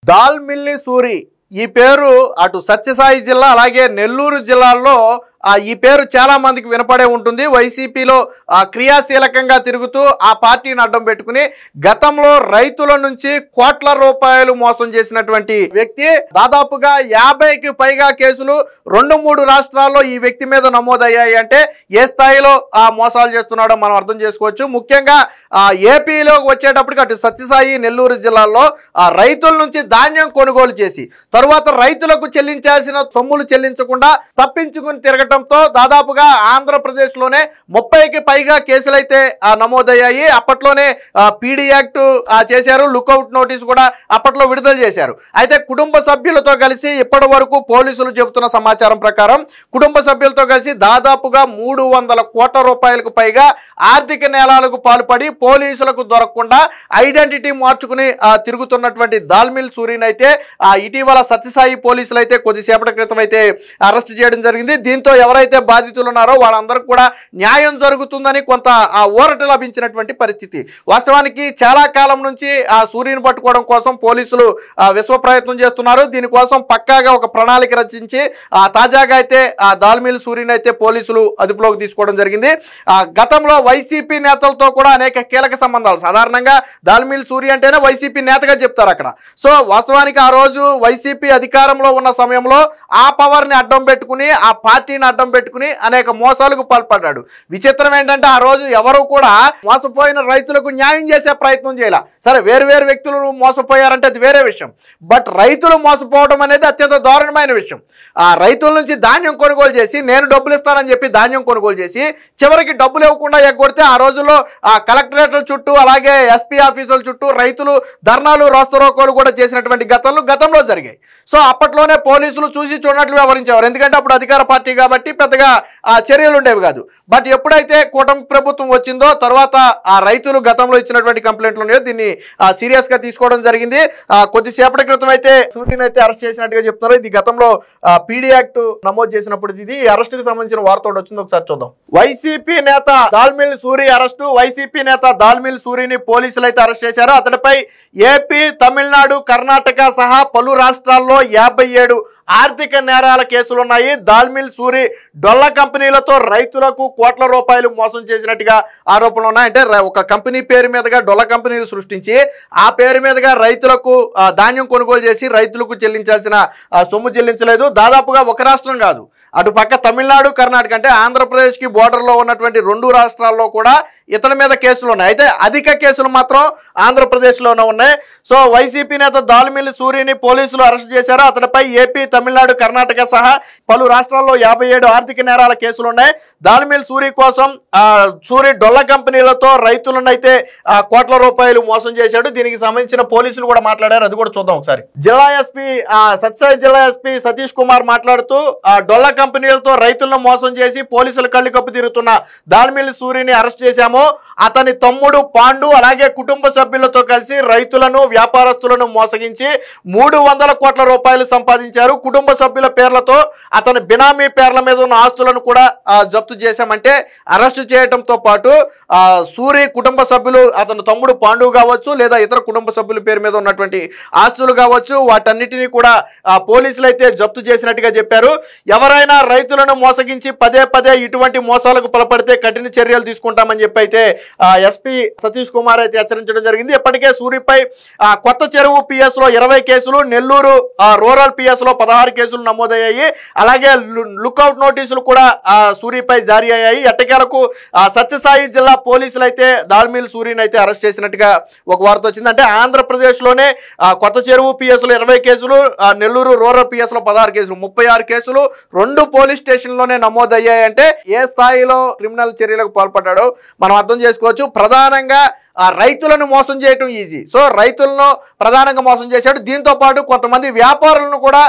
దాల్మిల్లి సూరి ఈ పేరు అటు సత్యసాయి జిల్లా అలాగే నెల్లూరు జిల్లాల్లో ఈ పేరు చాలా మందికి వినపడే ఉంటుంది. వైసీపీలో క్రియాశీలకంగా తిరుగుతూ ఆ పార్టీని అడ్డం పెట్టుకుని గతంలో రైతుల నుంచి కోట్ల రూపాయలు మోసం చేసినటువంటి వ్యక్తి. దాదాపుగా 50కి పైగా కేసులు 2-3 రాష్ట్రాల్లో ఈ వ్యక్తి మీద నమోదయ్యాయి. అంటే ఏ స్థాయిలో మోసాలు చేస్తున్నాడో మనం అర్థం చేసుకోవచ్చు. ముఖ్యంగా ఏపీలో వచ్చేటప్పటికి అటు సత్యసాయి నెల్లూరు జిల్లాల్లో రైతుల నుంచి ధాన్యం కొనుగోలు చేసి తరువాత రైతులకు చెల్లించాల్సిన సొమ్ములు చెల్లించకుండా తప్పించుకుని తిరగటంతో దాదాపుగా ఆంధ్రప్రదేశ్లోనే 30కి పైగా కేసులైతే నమోదయ్యాయి. అప్పట్లోనే పీడీ యాక్ట్ చేశారు, లుకౌట్ నోటీస్ కూడా అప్పట్లో విడుదల చేశారు. అయితే కుటుంబ సభ్యులతో కలిసి ఇప్పటి వరకు పోలీసులు చెబుతున్న సమాచారం ప్రకారం కుటుంబ సభ్యులతో కలిసి దాదాపుగా 300 కోట్ల రూపాయలకు పైగా ఆర్థిక నేరాలకు పాల్పడి పోలీసులకు దొరకకుండా ఐడెంటిటీ మార్చుకుని తిరుగుతున్నటువంటి దాల్మిల్ సూరిని అయితే ఇటీవల సత్యసాయి పోలీసులు అయితే కొద్దిసేపటి క్రితం అయితే అరెస్ట్ చేయడం జరిగింది. దీంతో ఎవరైతే బాధితులు ఉన్నారో వాళ్ళందరికీ కూడా న్యాయం జరుగుతుందని కొంత ఊరట లభించినటువంటి పరిస్థితి. వాస్తవానికి చాలా కాలం నుంచి సూర్యుని పట్టుకోవడం కోసం పోలీసులు విశ్వ ప్రయత్నం చేస్తున్నారు. దీనికోసం పక్కాగా ఒక ప్రణాళిక రచించి తాజాగా అయితే దాల్మిల్ సూరిని అయితే పోలీసులు అదుపులోకి తీసుకోవడం జరిగింది. గతంలో వైసీపీ నేతలతో కూడా అనేక కీలక సంబంధాలు. సాధారణంగా దాల్మిల్ సూరి అంటేనే వైసీపీ నేతగా చెప్తారు అక్కడ. సో వాస్తవానికి ఆ రోజు వైసీపీ అధికారంలో ఉన్న సమయంలో ఆ పవర్ని అడ్డం పెట్టుకుని ఆ పార్టీని అడ్డం పెట్టుకుని అనేక మోసాలకు పాల్పడ్డాడు. విచిత్రం ఏంటంటే ఆ రోజు ఎవరు కూడా మోసపోయిన రైతులకు న్యాయం చేసే ప్రయత్నం చేయాల. సరే వేరు వ్యక్తులు మోసపోయారంటే అది వేరే విషయం. బట్ రైతులు మోసపోవడం అనేది అత్యంత దారుణమైన విషయం. ఆ రైతుల నుంచి ధాన్యం కొనుగోలు చేసి నేను డబ్బులు ఇస్తానని చెప్పి ధాన్యం కొనుగోలు చేసి చివరికి డబ్బులు ఇవ్వకుండా ఎగ్గొడితే ఆ రోజుల్లో కలెక్టరేట్ల చుట్టూ అలాగే ఎస్పీ ఆఫీసుల చుట్టూ రైతులు ధర్నాలు రాస్తారోకోలు కూడా చేసినటువంటి గతంలో జరిగాయి. సో అప్పట్లోనే పోలీసులు చూసి చూడనట్లు వ్యవహరించేవారు. ఎందుకంటే అప్పుడు అధికార పార్టీ కాబట్టి పెద్దగా చర్యలు ఉండేవి కాదు. బట్ ఎప్పుడైతే కూటమి ప్రభుత్వం వచ్చిందో తర్వాత ఆ రైతులు గతంలో ఇచ్చినటువంటి కంప్లైంట్లు ఉన్నాయో దీన్ని సీరియస్ గా తీసుకోవడం జరిగింది. కొద్దిసేపటి క్రితం అయితే సూర్యుని అయితే అరెస్ట్ చేసినట్టుగా చెప్తున్నారు. ఇది గతంలో పీడీ యాక్ట్ నమోదు చేసినప్పుడు ఇది అరెస్ట్ కు సంబంధించిన వార్త వచ్చింది. ఒకసారి చూద్దాం. వైసీపీ నేత దాల్మిల్ సూరి అరెస్టు. వైసీపీ నేత దాల్మిల్ సూరిని పోలీసులు అయితే అరెస్ట్ చేశారు. అతడిపై ఏపీ, తమిళనాడు, కర్ణాటక సహా పలు రాష్ట్రాల్లో 57 ఆర్థిక నేరాల కేసులున్నాయి. దాల్మిల్ సూరి డొల్ల కంపెనీలతో రైతులకు కోట్ల రూపాయలు మోసం చేసినట్టుగా ఆరోపణలు ఉన్నాయి. అంటే ఒక కంపెనీ పేరు మీదుగా డొల్ల కంపెనీలు సృష్టించి ఆ పేరు మీదుగా రైతులకు ధాన్యం కొనుగోలు చేసి రైతులకు చెల్లించాల్సిన సొమ్ము చెల్లించలేదు. దాదాపుగా ఒక రాష్ట్రం కాదు, అటు పక్క తమిళనాడు, కర్ణాటక అంటే ఆంధ్రప్రదేశ్కి బోర్డర్లో ఉన్నటువంటి 2 రాష్ట్రాల్లో కూడా ఇతని మీద కేసులు ఉన్నాయి. అయితే అధిక కేసులు మాత్రం ఆంధ్రప్రదేశ్లోనే ఉన్నాయి. సో వైసీపీ నేత దాల్మిల్ సూరిని పోలీసులు అరెస్ట్ చేశారు. అతడిపై ఏపీ, తమిళనాడు, కర్ణాటక సహా పలు రాష్ట్రాల్లో 57 ఆర్థిక నేరాల కేసులు ఉన్నాయి. దాల్మిల్ సూరి కోసం సూరి డొల్ల కంపెనీలతో రైతులను అయితే కోట్ల రూపాయలు మోసం చేశాడు. దీనికి సంబంధించిన పోలీసులు కూడా మాట్లాడారు. అది కూడా చూద్దాం ఒకసారి. జిల్లా ఎస్పీ సత్యసాయి జిల్లా ఎస్పీ సతీష్ కుమార్ మాట్లాడుతూ డొల్ల కంపెనీలతో రైతులను మోసం చేసి పోలీసులు కళ్ళు కప్పు తిరుగుతున్న దాల్మిల్ సూరిని అరెస్ట్ చేశాము. అతని తమ్ముడు పాండు అలాగే కుటుంబ సభ్యులతో కలిసి రైతులను, వ్యాపారస్తులను మోసగించి 300 కోట్ల రూపాయలు సంపాదించారు. కుటుంబ సభ్యుల పేర్లతో అతని బినామీ పేర్ల మీద ఉన్న ఆస్తులను కూడా జప్తు చేశామంటే అరెస్టు చేయడంతో పాటు సూరి కుటుంబ సభ్యులు, అతని తమ్ముడు పాండు కావచ్చు లేదా ఇతర కుటుంబ సభ్యుల పేరు మీద ఉన్నటువంటి ఆస్తులు కావచ్చు, వాటన్నిటినీ కూడా పోలీసులు అయితే జప్తు చేసినట్టుగా చెప్పారు. ఎవరైనా రైతులను మోసగించి పదే ఇటువంటి మోసాలకు పాల్పడితే కఠిన చర్యలు తీసుకుంటామని చెప్పి అయితే ఎస్పీ సతీష్ కుమార్ అయితే హెచ్చరించడం జరిగింది. ఇప్పటికే సూరిపై కొత్త చెరువు పిఎస్ లో 20 కేసులు, నెల్లూరు రూరల్ పిఎస్ లో 16 కేసులు నమోదయ్యాయి. అలాగే లుకౌట్ నోటీసులు కూడా సూరిపై జారీ అయ్యాయి. ఎట్టకేలకు సత్యసాయి జిల్లా పోలీసులు అయితే దాల్మిల్ సూరిని అయితే అరెస్ట్ చేసినట్టుగా ఒక వార్త వచ్చింది. అంటే ఆంధ్రప్రదేశ్ లోనే కొత్త చెరువు పిఎస్ లో 20 కేసులు, నెల్లూరు రూరల్ పిఎస్ లో 16 కేసులు, 36 కేసులు 2 పోలీస్ స్టేషన్లోనే నమోదయ్యాయంటే ఏ స్థాయిలో క్రిమినల్ చర్యలకు పాల్పడ్డాడో మనం అర్థం చేసుకోవచ్చు. ప్రధానంగా రైతులను మోసం చేయటం ఈజీ. సో రైతులను ప్రధానంగా మోసం చేశాడు. దీంతో పాటు కొంతమంది వ్యాపారులను కూడా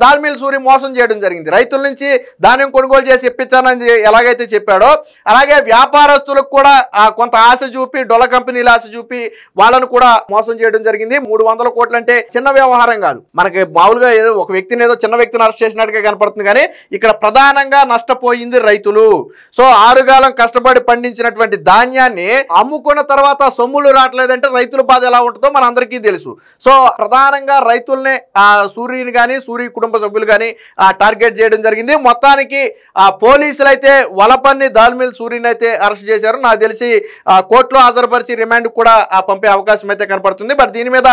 దాల్మిల్ సూరి మోసం చేయడం జరిగింది. రైతుల నుంచి ధాన్యం కొనుగోలు చేసి ఇప్పించానని ఎలాగైతే చెప్పాడో అలాగే వ్యాపారస్తులకు కూడా కొంత ఆశ చూపి, డొల్ల కంపెనీల ఆశ చూపి వాళ్ళను కూడా మోసం చేయడం జరిగింది. 300 కోట్లు అంటే చిన్న వ్యవహారం కాదు. మనకి మామూలుగా ఏదో ఒక వ్యక్తిని ఏదో చిన్న వ్యక్తిని అరెస్ట్ చేసినట్టుగా కనపడుతుంది, కానీ ఇక్కడ ప్రధానంగా నష్టపోయింది రైతులు. సో ఆరుగాలం కష్టపడి పండించినటువంటి ధాన్యాన్ని అమ్ముకున్న తర్వాత సొమ్ములు రావట్లేదంటే రైతుల బాధ ఎలా ఉంటుందో మన అందరికీ తెలుసు. సో ప్రధానంగా రైతుల్ని సూర్యుని కానీ సూర్య కుటుంబ సభ్యులు కానీ టార్గెట్ చేయడం జరిగింది. మొత్తానికి పోలీసులు అయితే వలపన్ని దాల్మిల్ సూర్యుని అయితే అరెస్ట్ చేశారు. నాకు తెలిసి కోర్టులో హాజరుపరిచి రిమాండ్ కూడా పంపే అవకాశం అయితే కనపడుతుంది. బట్ దీని మీద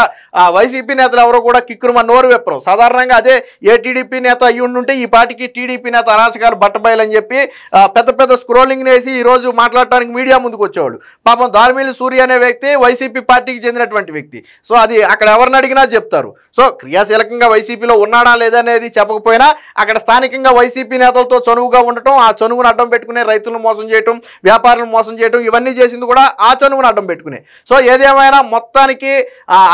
వైసీపీ నేతలు ఎవరో కూడా కిక్కురుమ నోరు వెప్పరు. సాధారణంగా అదే ఏ టీడీపీ నేత అయ్యి ఉంటే ఈ పార్టీకి టీడీపీ నేత అరాచకాలు బట్టబయలని చెప్పి పెద్ద పెద్ద స్క్రోలింగ్ వేసి ఈ రోజు మాట్లాడటానికి మీడియా ముందుకు వచ్చేవాళ్ళు. పాపం దాల్మిల్ సూర్య అనే వ్యక్తి వైసీపీ పార్టీకి చెందినటువంటి వ్యక్తి. సో అది అక్కడ ఎవరిని అడిగినా చెప్తారు. సో క్రియాశీలకంగా వైసీపీలో ఉన్నాడా లేదనేది చెప్పకపోయినా అక్కడ స్థానికంగా వైసీపీ నేతలతో చనువుగా ఉండటం, ఆ చనువును అడ్డం పెట్టుకునే రైతులను మోసం చేయటం, వ్యాపారులను మోసం చేయటం, ఇవన్నీ చేసింది కూడా ఆ చనువును అడ్డం పెట్టుకునే. సో ఏదేమైనా మొత్తానికి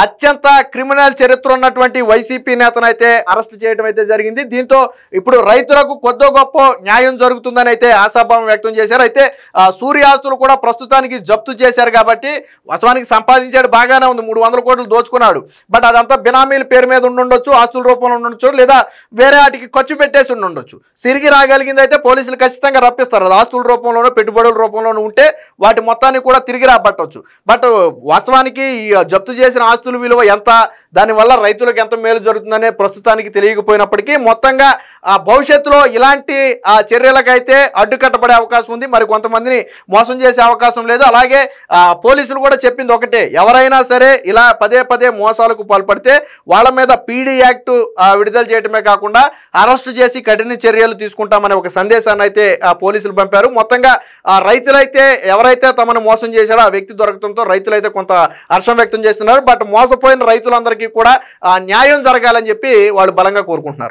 అత్యంత క్రిమినల్ చరిత్ర ఉన్నటువంటి వైసీపీ నేతనైతే అరెస్ట్ చేయడం అయితే జరిగింది. దీంతో ఇప్పుడు రైతులకు కొద్దో గొప్ప న్యాయం జరుగుతుందని అయితే ఆశాభావం వ్యక్తం చేశారు. అయితే సూర్య ఆస్తులు కూడా ప్రస్తుతానికి జప్తు చేశారు కాబట్టి వాస్తవానికి సంపాదించాడు, బాగానే ఉంది, 300 కోట్లు దోచుకున్నాడు. బట్ అదంతా బినామీల పేరు మీద ఉండొచ్చు, ఆస్తుల రూపంలో ఉండొచ్చు, లేదా వేరే వాటికి ఖర్చు పెట్టేసి ఉండొచ్చు. తిరిగి రాగలిగింది అయితే పోలీసులు ఖచ్చితంగా రప్పిస్తారు. అది ఆస్తుల రూపంలోనూ పెట్టుబడుల రూపంలోనూ ఉంటే వాటి మొత్తాన్ని కూడా తిరిగి రాబట్టవచ్చు. బట్ వాస్తవానికి ఈ జప్తు చేసిన ఆస్తుల విలువ ఎంత, దానివల్ల రైతులకు ఎంత మేలు జరుగుతుందనే ప్రస్తుతానికి తెలియకపోయినప్పటికీ మొత్తంగా భవిష్యత్తులో ఇలాంటి చర్యలకైతే అడ్డుకట్టబడే అవకాశం ఉంది. మరి కొంతమందిని మోసం చేసే అవకాశం లేదు. అలాగే పోలీసులు కూడా చెప్పింది ఒకటే, ఎవరైనా సరే ఇలా పదే పదే మోసాలకు పాల్పడితే వాళ్ళ మీద పీడీ యాక్ట్ విడుదల చేయడమే కాకుండా అరెస్టు చేసి కఠిన చర్యలు తీసుకుంటామనే ఒక సందేశాన్ని అయితే పోలీసులు పంపారు. మొత్తంగా రైతులైతే ఎవరైతే తమను మోసం చేశారో ఆ వ్యక్తి దొరకడంతో రైతులైతే కొంత హర్షం వ్యక్తం చేస్తున్నారు. బట్ మోసపోయిన రైతులందరికీ కూడా న్యాయం జరగాలని చెప్పి వాళ్ళు బలంగా కోరుకుంటున్నారు.